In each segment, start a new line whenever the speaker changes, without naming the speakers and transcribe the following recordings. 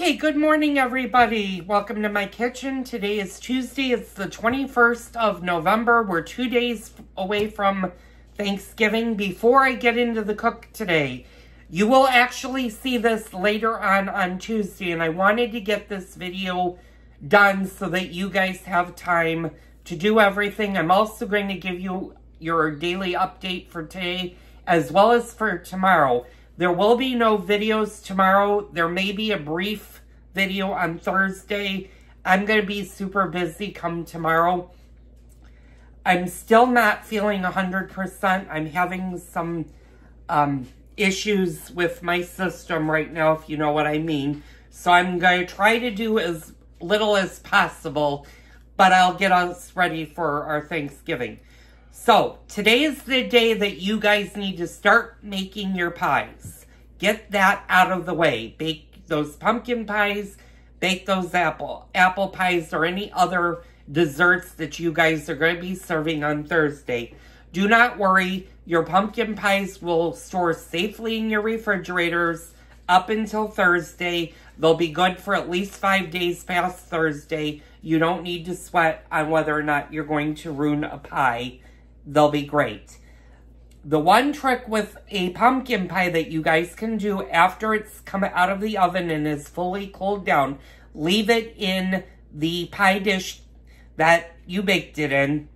Okay, good morning, everybody. Welcome to my kitchen. Today is Tuesday. It's the 21st of November. We're 2 days away from Thanksgiving. Before I get into the cook today, you will actually see this later on Tuesday, and I wanted to get this video done so that you guys have time to do everything. I'm also going to give you your daily update for today as well as for tomorrow. There will be no videos tomorrow. There may be a brief video on Thursday. I'm going to be super busy come tomorrow. I'm still not feeling 100%. I'm having some issues with my system right now, if you know what I mean. So I'm going to try to do as little as possible, but I'll get us ready for our Thanksgiving. So, today is the day that you guys need to start making your pies. Get that out of the way. Bake those pumpkin pies, bake those apple pies, or any other desserts that you guys are going to be serving on Thursday. Do not worry, your pumpkin pies will store safely in your refrigerators up until Thursday. They'll be good for at least 5 days past Thursday. You don't need to sweat on whether or not you're going to ruin a pie. They'll be great. The one trick with a pumpkin pie that you guys can do after it's come out of the oven and is fully cooled down, leave it in the pie dish that you baked it in.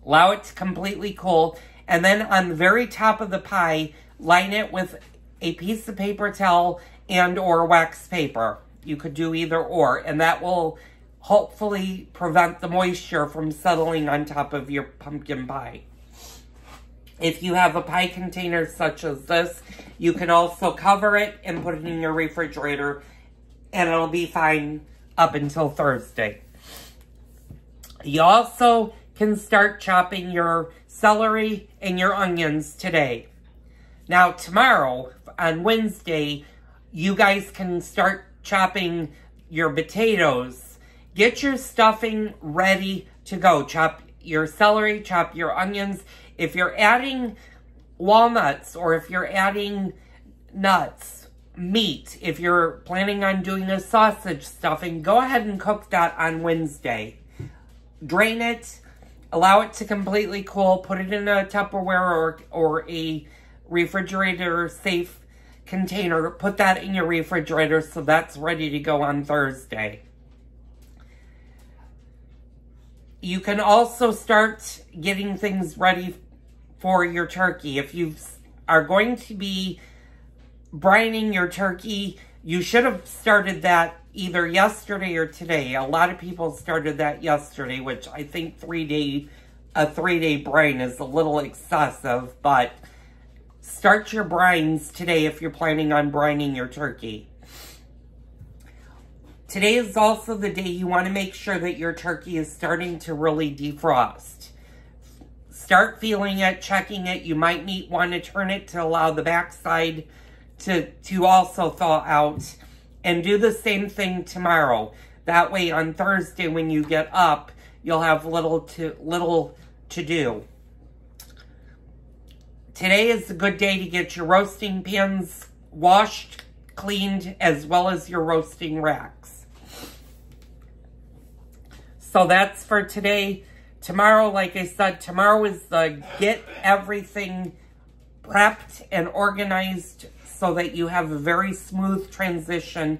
Allow it to completely cool. And then on the very top of the pie, line it with a piece of paper towel and or wax paper. You could do either or. And that will hopefully prevent the moisture from settling on top of your pumpkin pie. If you have a pie container such as this, you can also cover it and put it in your refrigerator, and it'll be fine up until Thursday. You also can start chopping your celery and your onions today. Now tomorrow, on Wednesday, you guys can start chopping your potatoes. Get your stuffing ready to go. Chop your celery, chop your onions. If you're adding walnuts or if you're adding nuts, meat, if you're planning on doing a sausage stuffing, go ahead and cook that on Wednesday. Drain it, allow it to completely cool, put it in a Tupperware or a refrigerator safe container. Put that in your refrigerator so that's ready to go on Thursday. You can also start getting things ready for your turkey. If you are going to be brining your turkey, you should have started that either yesterday or today. A lot of people started that yesterday, which I think a 3-day brine is a little excessive, but start your brines today if you're planning on brining your turkey. Today is also the day you want to make sure that your turkey is starting to really defrost. Start feeling it, checking it. You might want to turn it to allow the backside to also thaw out. And do the same thing tomorrow. That way on Thursday when you get up, you'll have little to do. Today is a good day to get your roasting pans washed, cleaned, as well as your roasting racks. So that's for today. Tomorrow, like I said, tomorrow is the get everything prepped and organized so that you have a very smooth transition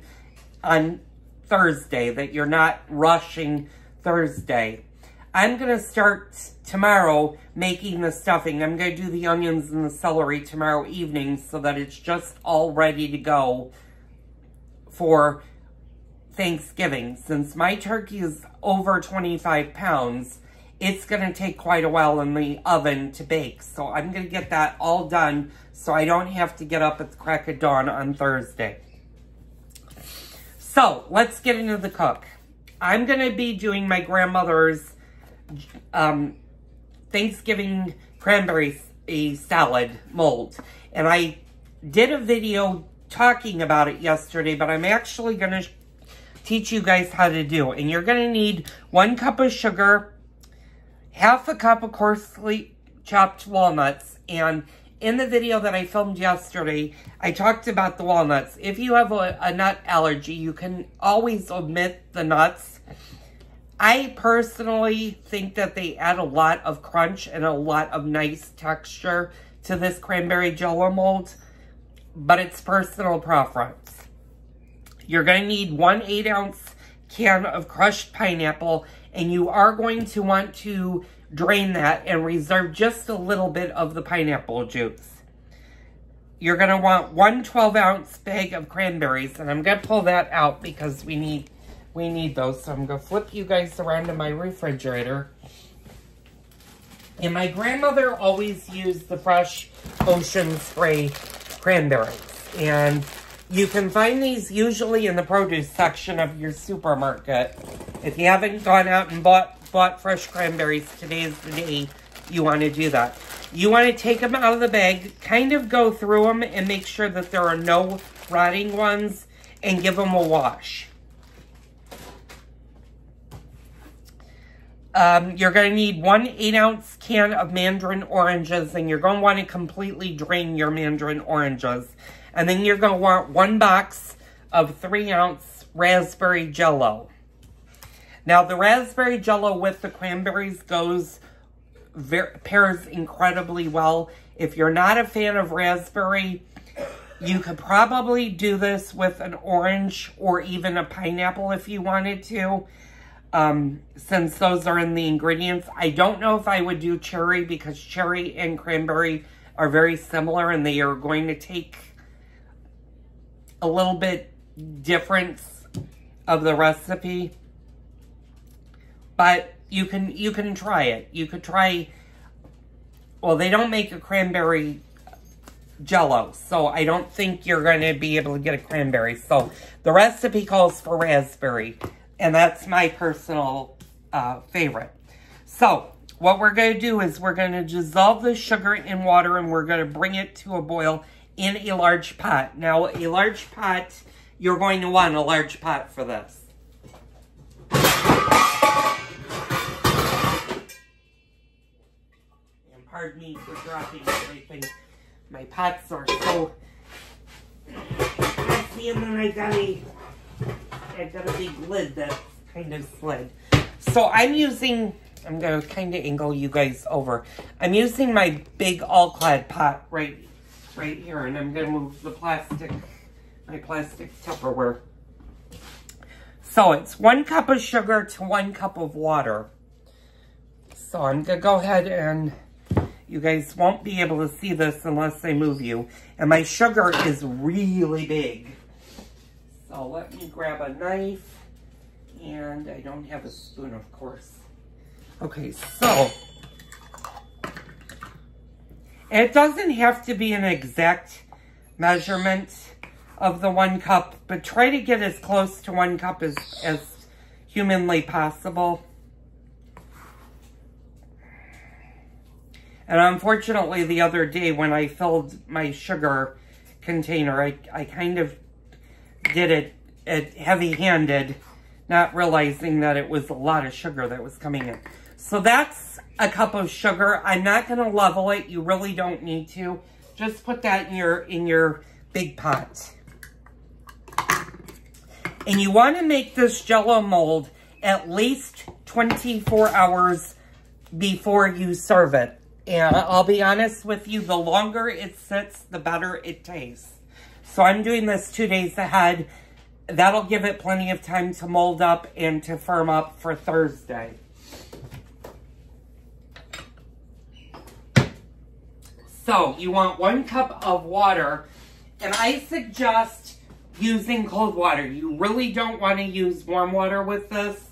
on Thursday, that you're not rushing Thursday. I'm going to start tomorrow making the stuffing. I'm going to do the onions and the celery tomorrow evening so that it's just all ready to go for Thanksgiving. Since my turkey is over 25 pounds, it's going to take quite a while in the oven to bake. So I'm going to get that all done so I don't have to get up at the crack of dawn on Thursday. So let's get into the cook. I'm going to be doing my grandmother's Thanksgiving cranberry salad mold. And I did a video talking about it yesterday, but I'm actually going to teach you guys how to do it. And you're going to need 1 cup of sugar, half a cup of coarsely chopped walnuts, and in the video that I filmed yesterday, I talked about the walnuts. If you have a nut allergy, you can always omit the nuts. I personally think that they add a lot of crunch and a lot of nice texture to this cranberry Jello mold, but it's personal preference. You're going to need 1 8-ounce can of crushed pineapple, and you are going to want to drain that and reserve just a little bit of the pineapple juice. You're going to want 1 12-ounce bag of cranberries, and I'm going to pull that out because we need those. So I'm going to flip you guys around to my refrigerator. And my grandmother always used the fresh ocean spray cranberries. And you can find these usually in the produce section of your supermarket. If you haven't gone out and bought fresh cranberries, today is the day you want to do that. You want to take them out of the bag, kind of go through them and make sure that there are no rotting ones, and give them a wash. You're going to need 1 8-ounce can of Mandarin oranges, and you're going to want to completely drain your Mandarin oranges. And then you're going to want 1 box of 3-ounce raspberry Jello. Now, the raspberry Jello with the cranberries pairs incredibly well. If you're not a fan of raspberry, you could probably do this with an orange or even a pineapple if you wanted to. Since those are in the ingredients. I don't know if I would do cherry because cherry and cranberry are very similar and they are going to take a little bit difference of the recipe. But you can try it. You could try, well, they don't make a cranberry Jello, so I don't think you're going to be able to get a cranberry. So the recipe calls for raspberry. And that's my personal favorite. So, what we're going to do is we're going to dissolve the sugar in water and we're going to bring it to a boil in a large pot. Now, a large pot, you're going to want a large pot for this. And pardon me for dropping everything. My pots are so messy, and then I got a big lid that's kind of slid. So I'm going to kind of angle you guys over. I'm using my big all-clad pot right here, and I'm going to move my plastic Tupperware. So it's 1 cup of sugar to 1 cup of water. So I'm going to go ahead and, you guys won't be able to see this unless I move you. And my sugar is really big. So let me grab a knife, and I don't have a spoon, of course. Okay, so, it doesn't have to be an exact measurement of the 1 cup, but try to get as close to 1 cup as humanly possible. And unfortunately, the other day when I filled my sugar container, I kind of did it heavy-handed, not realizing that it was a lot of sugar that was coming in. So that's a cup of sugar. I'm not going to level it. You really don't need to. Just put that in your big pot. And you want to make this Jello mold at least 24 hours before you serve it. And I'll be honest with you, the longer it sits, the better it tastes. So I'm doing this 2 days ahead. That'll give it plenty of time to mold up and to firm up for Thursday. So you want 1 cup of water, and I suggest using cold water. You really don't want to use warm water with this.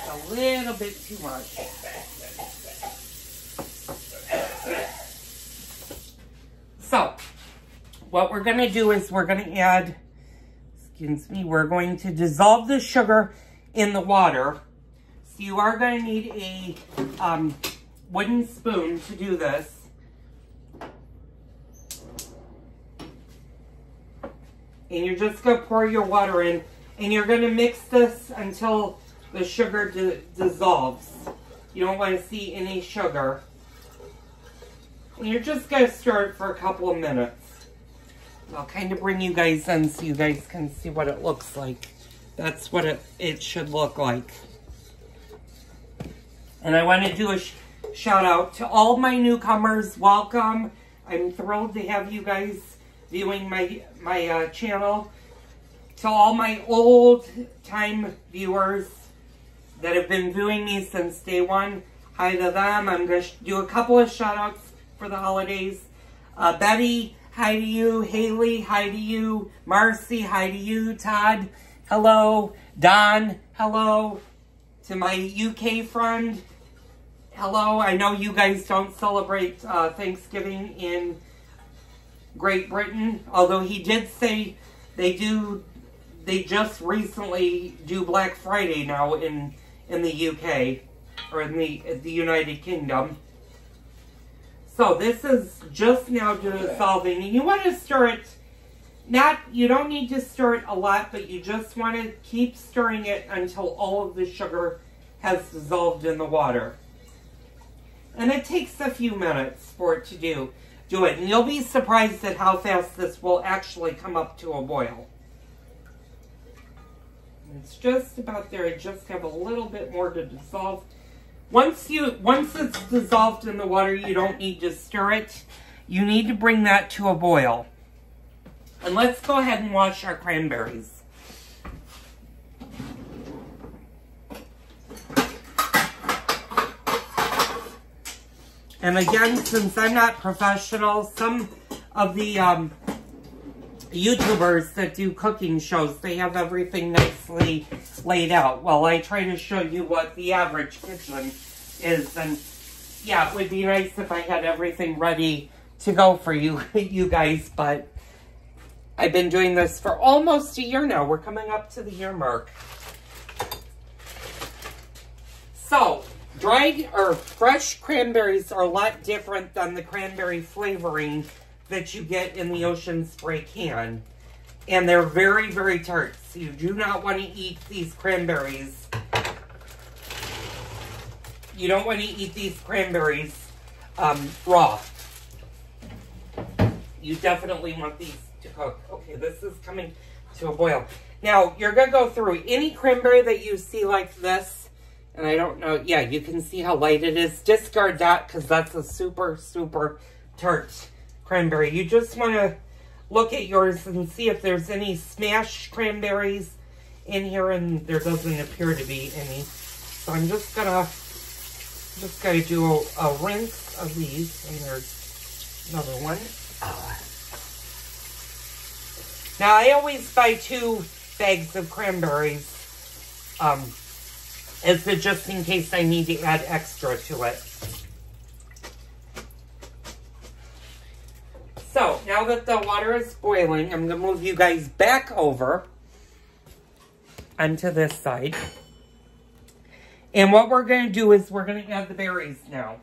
A little bit too much. So, what we're going to do is we're going to add, we're going to dissolve the sugar in the water. So you are going to need a wooden spoon to do this. And you're just going to pour your water in. And you're going to mix this until the sugar dissolves. You don't want to see any sugar. And you're just going to stir it for a couple of minutes. I'll kind of bring you guys in so you guys can see what it looks like. That's what it should look like. And I want to do a shout out to all my newcomers. Welcome. I'm thrilled to have you guys viewing my channel. To all my old time viewers that have been viewing me since day one, hi to them. I'm going to do a couple of shout outs for the holidays. Betty, hi to you. Haley, hi to you. Marcy, hi to you. Todd, hello. Don, hello. To my UK friend, hello. I know you guys don't celebrate Thanksgiving in Great Britain, although he did say they do. They just recently do Black Friday now in the UK, or in the United Kingdom. So this is just now dissolving, and you want to stir it. You don't need to stir it a lot, but you just want to keep stirring it until all of the sugar has dissolved in the water. And it takes a few minutes for it to do it, and you'll be surprised at how fast this will actually come up to a boil. It's just about there. I just have a little bit more to dissolve. Once it's dissolved in the water, you don't need to stir it. You need to bring that to a boil. And let's go ahead and wash our cranberries. And again, since I'm not professional, some of the YouTubers that do cooking shows, they have everything nicely laid out. Well, I try to show you what the average kitchen is, and yeah, it would be nice if I had everything ready to go for you guys, but I've been doing this for almost a year now. We're coming up to the year mark. So, dried or fresh cranberries are a lot different than the cranberry flavoring that you get in the Ocean Spray can. And they're very, very tart. So you do not want to eat these cranberries. You don't want to eat these cranberries raw. You definitely want these to cook. Okay, this is coming to a boil. Now, you're going to go through any cranberry that you see like this. And I don't know. Yeah, you can see how light it is. Discard that because that's a super, super tart cranberry. You just want to look at yours and see if there's any smashed cranberries in here, and there doesn't appear to be any. So I'm just gonna do a rinse of these, and there's another one. Now I always buy 2 bags of cranberries, just in case I need to add extra to it. So, now that the water is boiling, I'm going to move you guys back over onto this side. And what we're going to do is we're going to add the berries now.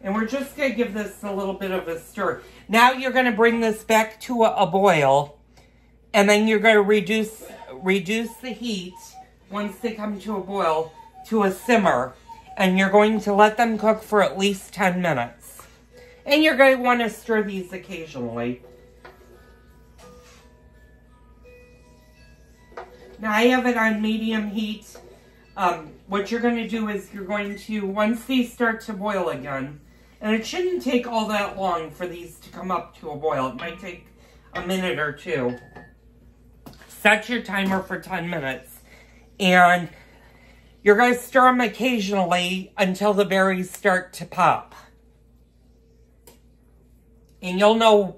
And we're just going to give this a little bit of a stir. Now you're going to bring this back to a boil. And then you're going to reduce the heat once they come to a boil to a simmer. And you're going to let them cook for at least 10 minutes. And you're going to want to stir these occasionally. Now I have it on medium heat. What you're going to do is you're going to, once these start to boil again, and it shouldn't take all that long for these to come up to a boil. It might take a minute or 2. Set your timer for 10 minutes. And you're going to stir them occasionally until the berries start to pop. And you'll know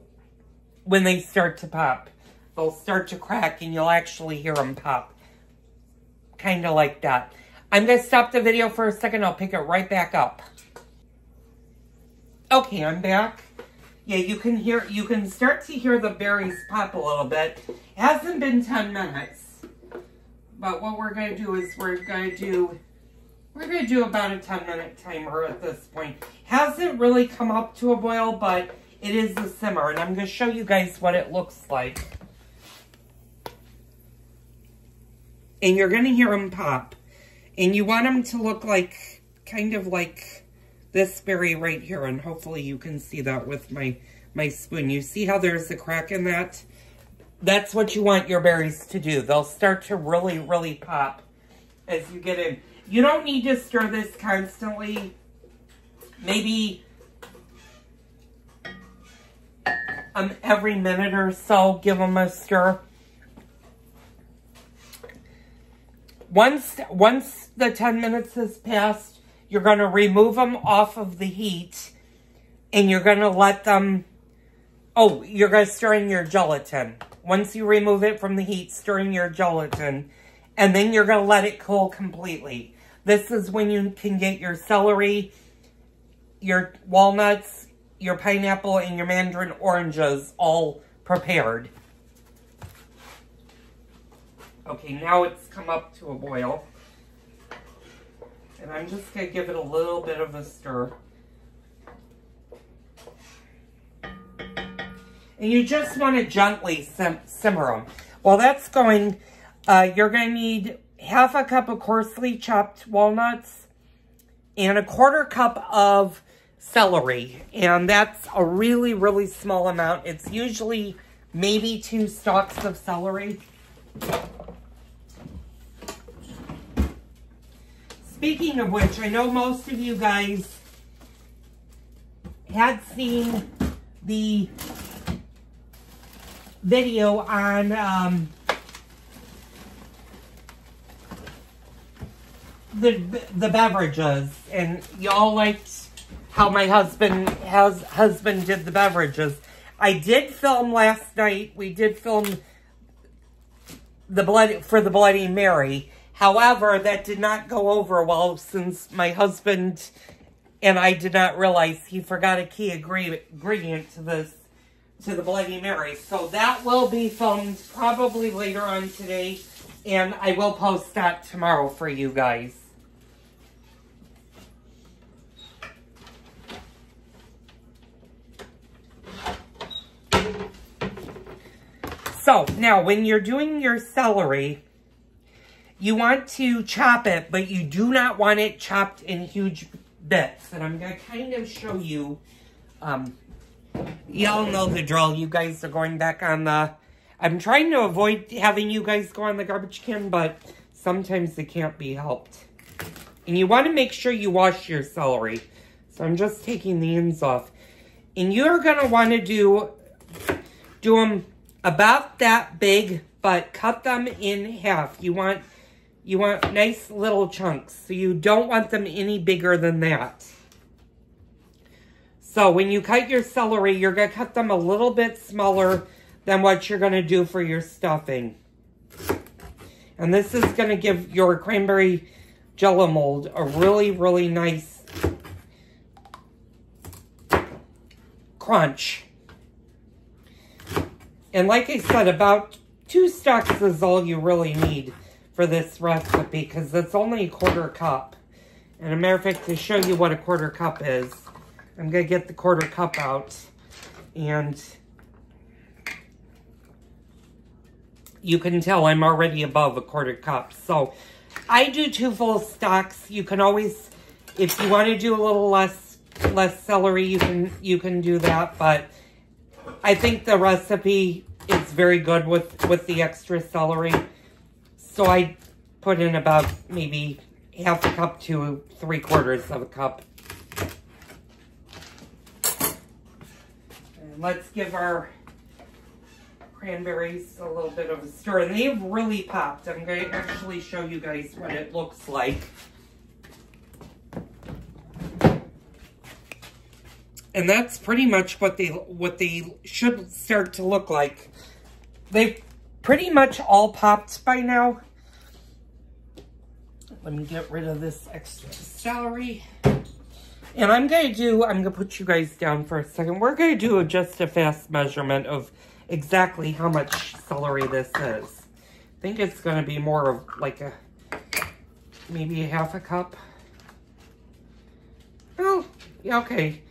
when they start to pop. They'll start to crack and you'll actually hear them pop. Kind of like that. I'm going to stop the video for a second. I'll pick it right back up. Okay, I'm back. Yeah, you can start to hear the berries pop a little bit. It hasn't been 10 minutes. But what we're going to do is we're going to do about a 10-minute timer at this point. Hasn't really come up to a boil, but it is a simmer, and I'm going to show you guys what it looks like. And you're going to hear them pop. And you want them to look like, kind of like this berry right here. And hopefully you can see that with my spoon. You see how there's a crack in that? That's what you want your berries to do. They'll start to really, really pop as you get in. You don't need to stir this constantly. Maybe every minute or so, give them a stir. Once the 10 minutes has passed, you're going to remove them off of the heat, and you're going to let them, oh, you're going to stir in your gelatin. Once you remove it from the heat, stir in your gelatin, and then you're going to let it cool completely. This is when you can get your celery, your walnuts, your pineapple, and your mandarin oranges all prepared. Okay, now it's come up to a boil. And I'm just going to give it a little bit of a stir. And you just want to gently simmer them. While that's going, you're going to need half a cup of coarsely chopped walnuts and a 1/4 cup of celery. And that's a really, really small amount. It's usually maybe 2 stalks of celery. Speaking of which, I know most of you guys had seen the video on the beverages, and y'all liked how my husband did the beverages. I did film last night. We did film the Bloody Mary. However, that did not go over well since my husband and I did not realize he forgot a key ingredient to the Bloody Mary. So that will be filmed probably later on today, and I will post that tomorrow for you guys. So, now when you're doing your celery, you want to chop it, but you do not want it chopped in huge bits. And I'm going to kind of show you, y'all know the drill. You guys are going back on the, I'm trying to avoid having you guys go on the garbage can, but sometimes it can't be helped. And you want to make sure you wash your celery. So I'm just taking the ends off. And you're going to want to do them about that big, but cut them in half. You want nice little chunks, so you don't want them any bigger than that. So when you cut your celery, you're going to cut them a little bit smaller than what you're going to do for your stuffing. And this is going to give your cranberry Jello mold a really, really nice crunch. And like I said, about 2 stalks is all you really need for this recipe, because it's only a 1/4 cup. And a matter of fact, to show you what a 1/4 cup is, I'm going to get the 1/4 cup out. And you can tell I'm already above a 1/4 cup. So I do 2 full stalks. You can always, if you want to do a little less celery, you can do that. But I think the recipe is very good with the extra celery. So I put in about maybe half a cup to 3/4 of a cup. And let's give our cranberries a little bit of a stir. And they've really popped. I'm going to actually show you guys what it looks like. And that's pretty much what they should start to look like. They've pretty much all popped by now. Let me get rid of this extra celery. And I'm going to put you guys down for a second. We're going to do just a fast measurement of exactly how much celery this is. I think it's going to be more of like maybe a half a cup. Oh, yeah, okay.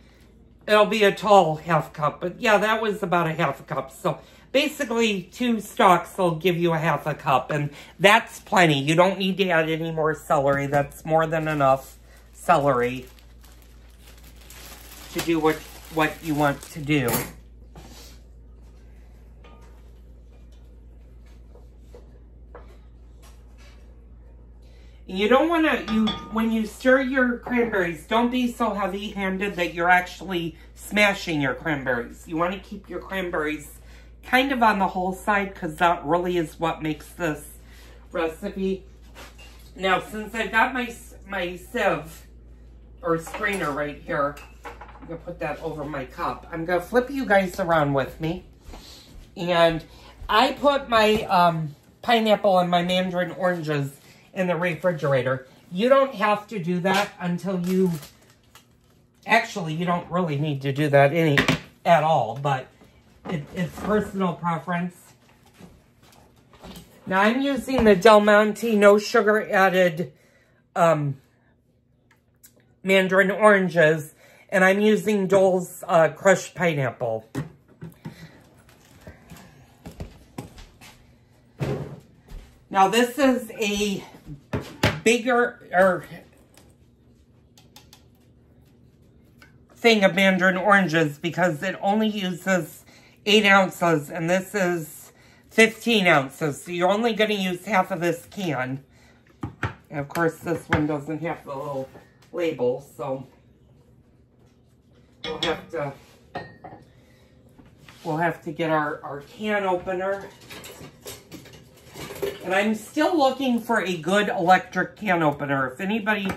it'll be a tall half cup. But yeah, that was about a half a cup. So basically 2 stalks will give you a half a cup. And that's plenty. You don't need to add any more celery. That's more than enough celery to do what you want to do. You don't want to, when you stir your cranberries, don't be so heavy-handed that you're actually smashing your cranberries. You want to keep your cranberries kind of on the whole side, because that really is what makes this recipe. Now, since I've got my sieve, or strainer right here, I'm going to put that over my cup. I'm going to flip you guys around with me. And I put my pineapple and my mandarin oranges in the refrigerator. You don't have to do that until you... Actually, you don't really need to do that at all, but it's personal preference. Now, I'm using the Del Monte no sugar added mandarin oranges, and I'm using Dole's crushed pineapple. Now, this is a bigger thing of mandarin oranges because it only uses 8 ounces, and this is 15 ounces. So you're only going to use half of this can. And of course, this one doesn't have the little label, so we'll have to get our can opener. And I'm still looking for a good electric can opener. If anybody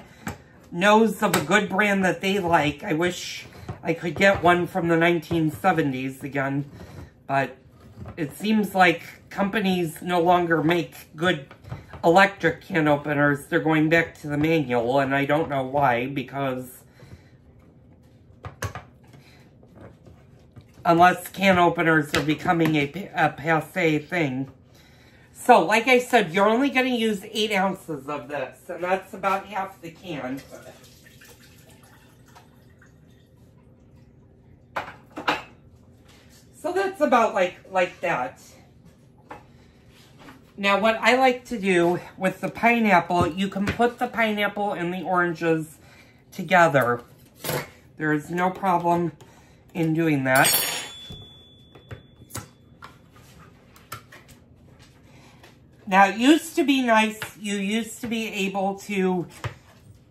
knows of a good brand that they like, I wish I could get one from the 1970s again. But it seems like companies no longer make good electric can openers. They're going back to the manual, and I don't know why, because unless can openers are becoming a passé thing. So, like I said, you're only going to use 8 ounces of this, and that's about half the can. So that's about like that. Now, what I like to do with the pineapple, you can put the pineapple and the oranges together. There is no problem in doing that. Now, it used to be nice, you used to be able to,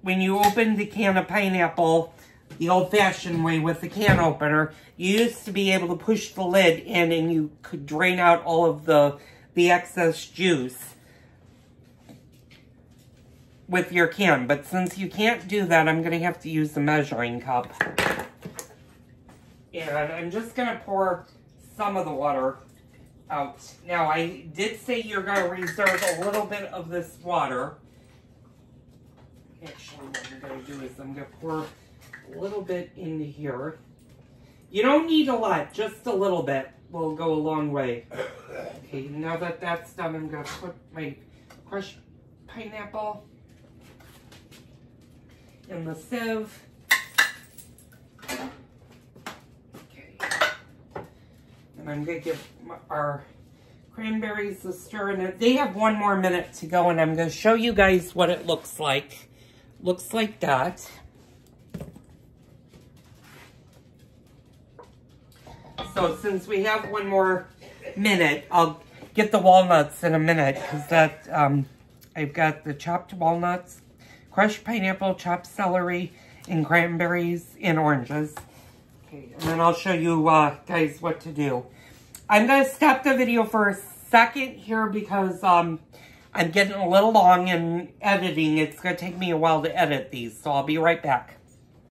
when you opened the can of pineapple, the old-fashioned way with the can opener, you used to be able to push the lid in and you could drain out all of the excess juice with your can. But since you can't do that, I'm going to have to use the measuring cup. And I'm just going to pour some of the water out. Now, I did say you're going to reserve a little bit of this water. Actually, what I'm going to do is I'm going to pour a little bit into here. You don't need a lot, just a little bit will go a long way. Okay, now that that's done, I'm going to put my crushed pineapple in the sieve. And I'm going to give our cranberries a stir in it. They have 1 more minute to go, and I'm going to show you guys what it looks like. Looks like that. So since we have 1 more minute, I'll get the walnuts in a minute, because that I've got the chopped walnuts, crushed pineapple, chopped celery, and cranberries and oranges. Okay, and then I'll show you guys what to do. I'm going to stop the video for a second here because I'm getting a little long in editing. It's going to take me a while to edit these, so I'll be right back.